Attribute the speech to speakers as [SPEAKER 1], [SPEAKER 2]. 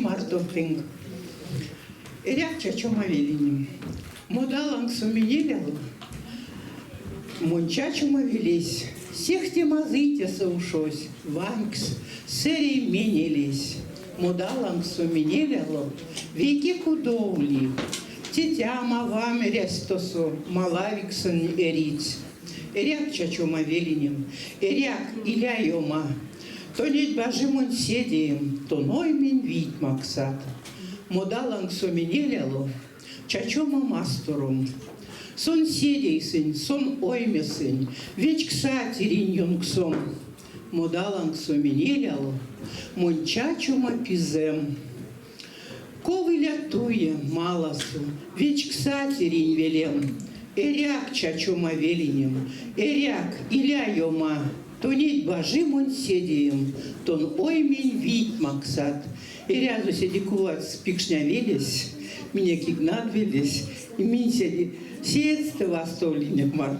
[SPEAKER 1] мартовтинг. Эряк чачома велиним. Модаланг суминеляло. Мунчачума велись. Всех темазыте соушось. Ванкс серии менелись. Модаланг суминеляло. Веки кудовли. Тетяма вам рестосо. Малавиксон эриц. Эряк чачома велиним. Эряк иляйома. То нить бажимон седием, то ноймин вить максат. Модаланг суминеляло. Чачома мастором. Сон седейсень, сон оймесень, веч ксатерин юнгсом. Модаланг суминеляло. Мончачома пизем. Ковы лятуе малосу, веч ксатерин велем. Эряк чачома велинем, эряк иляйома. То нить бажимон седием, тон оймень вить максат. Эрязу седи кулац пикшня велись, меня кигнат велись, и минь седи сетство столине мартом.